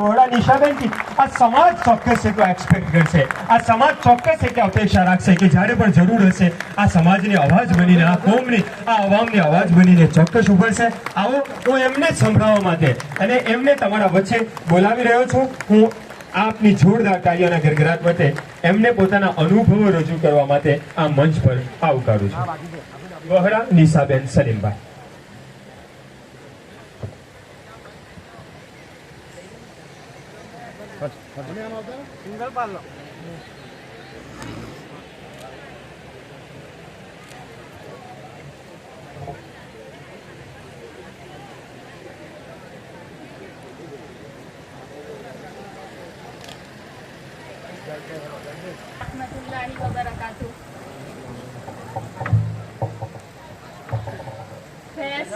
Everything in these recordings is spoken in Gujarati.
વહોરા નિશાબેનથી આ સમાજ ચોક્કસ એટલો એક્સપેક્ટ કરશે, આ સમાજ ચોક્કસ એટલે અપેક્ષા રાખશે કે જ્યારે પણ જરૂર હશે આ સમાજની અવાજ બનીને, આ કોમની, આ અવામની અવાજ બનીને ચોક્કસ ઉભરશે. આવો હું એમને જ સંભળાવવા માટે અને એમને તમારા વચ્ચે બોલાવી રહ્યો છું. હું આપની જોરદાર તાળીઓના ગરગડાટ માટે એમને પોતાના અનુભવો રજૂ કરવા માટે આ મંચ પર આવકારું છું. વહોરા નિશાબેન સલીમભાઈ. સિંગલ પાર્લો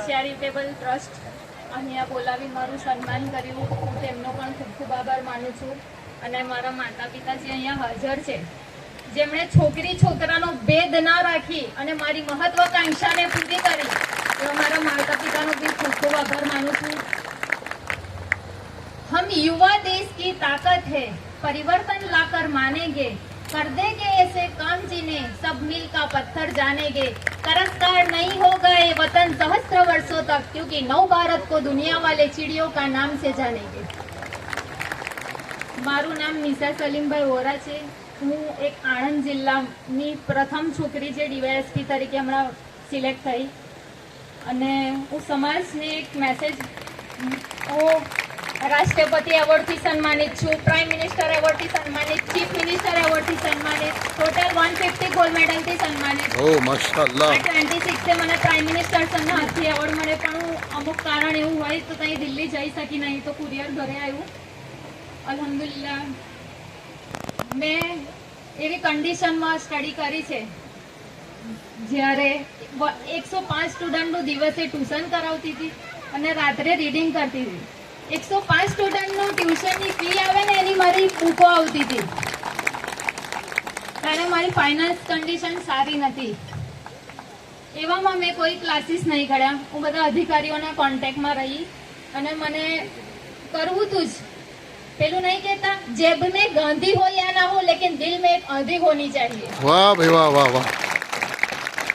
ચેરિટેબલ ટ્રસ્ટ અહીંયા બોલાવી મારું સન્માન કર્યું. હું તેમનો પણ ખૂબ ખૂબ આભાર માનું છું. અને મારા માતા પિતા જે અહીંયા હાજર છે, જેમણે છોકરી છોકરાનો ભેદ ના રાખી અને મારી મહત્વાકાંક્ષાને પૂરી કરી, એવા મારા માતા પિતાનો બી ખૂબ ખૂબ આભાર માનું છું. हम युवा देश की ताकत है, परिवर्तन लाकर मानेंगे, कर देंगे ऐसे काम जिन्हें सब मिल का पत्थर जानेंगे, करस्तार नहीं होगा ये वतन सहस्त्र वर्षों तक, क्योंकि नव भारत को दुनिया वाले चिड़ियों का नाम से जानेंगे. મારું નામ નિશા સલીમભાઈ વોરા છે. હું એક આણંદ જિલ્લાની પ્રથમ છોકરી જે ડીવાયએસપી તરીકે હમણાં સિલેક્ટ થઈ. અને હું સમાજને એક મેસેજ, હું રાષ્ટ્રપતિ એવોર્ડથી સન્માનિત છું, પ્રાઇમ મિનિસ્ટર એવોર્ડથી સન્માનિત, ચીફ મિનિસ્ટર એવોર્ડથી સન્માનિત, ટોટલ 150 ગોલ્ડ મેડલથી સન્માનિત. ઓ માશાઅલ્લાહ. 26 મને પ્રાઇમ મિનિસ્ટર સરના હાથથી એવોર્ડ મળે, પણ હું અમુક કારણ એવું હોય તો ત્યાં દિલ્હી જઈ શકી નહીં, તો કુરિયર ઘરે આવ્યું. અલ્હમ્દુલિલ્લાહ મેં એવી કન્ડિશનમાં સ્ટડી કરી છે જ્યારે 105 સ્ટુડન્ટનું દિવસે ટ્યુશન કરાવતી હતી અને રાત્રે રીડિંગ કરતી હતી. 105 સ્ટુડન્ટનું ટ્યુશનની ફી આવે ને એની મારી બુકો આવતી હતી, ત્યારે મારી ફાઇનાન્સ કન્ડિશન સારી નથી. એવામાં મેં કોઈ ક્લાસીસ નહીં કર્યા. હું બધા અધિકારીઓના કોન્ટેક્ટમાં રહી અને મને કરવું તું જ. પેલું નહીં કહેતા, જેબ में गांधी हो या ना हो लेकिन दिल में एक आंधी होनी चाहिए. વાહ ભાઈ વાહ વાહ વાહ.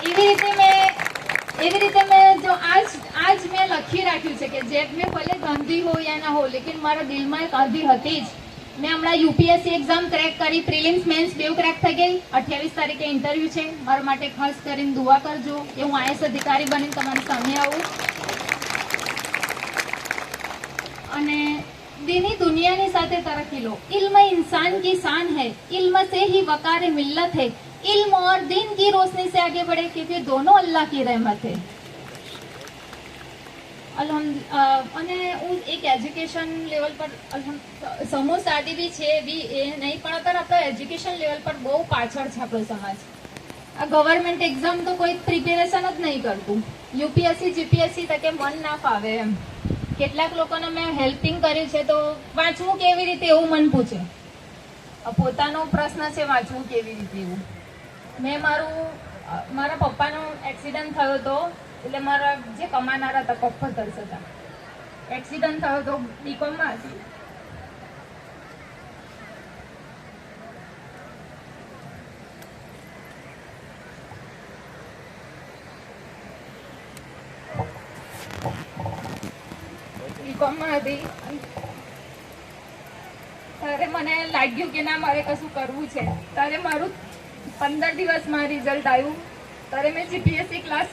એવી રીતે મેં જો આજ મેં લખી રાખ્યું છે કે જેબ में ભલે ગાંધી हो या ना हो लेकिन મારા દિલમાં એક આંધી હતી જ. મેં હમણાં યુપીએસસી એક્ઝામ ક્રેક કરી, પ્રિલિમ્સ મેન્સ બેવ ક્રેક થઈ ગઈ. 28 તારીખે ઇન્ટરવ્યુ છે. મારા માટે ખાસ કરીને દુઆ કરજો કે હું આઈએસ અધિકારી બનીને તમારી સામે આવું. અને दीनी दुनिया साथे तरक्की लो. इल्म इंसान की शान है, इल्म से ही वकार मिल्लत है, इल्म और दीन की रोशनी से आगे बढ़े क्योंकि दोनों अल्लाह की रहमत है. અને હું એક એજ્યુકેશન લેવલ પર સમૂહ સાદી બી છે બી એ નહીં, પણ અત્યારે આપણે એજ્યુકેશન લેવલ પર બહુ પાછળ છે આપણો સમાજ. આ ગવર્મેન્ટ એક્ઝામ તો કોઈ પ્રિપેરેશન જ નહીં કરતું. યુપીએસસી જીપીએસસી તકે મન ના ફાવે એમ. કેટલાક લોકોને મેં હેલ્પિંગ કર્યું છે તો વાંચવું કેવી રીતે એવું મન પૂછે. પોતાનો પ્રશ્ન છે વાંચવું કેવી રીતે એવું. મેં મારા પપ્પાનો એક્સિડન્ટ થયો હતો, એટલે મારા જે કમાનારા હતા કફતર્સ હતા, એક્સિડન્ટ થયો હતો, બીકોમમાં હતી. ત્યારે મને લાગ્યું કે ના મારે કશું કરવું છે. ત્યારે મારું 15 દિવસમાં રિઝલ્ટ આવ્યું. ત્યારે મેં જીપીએસસી ક્લાસ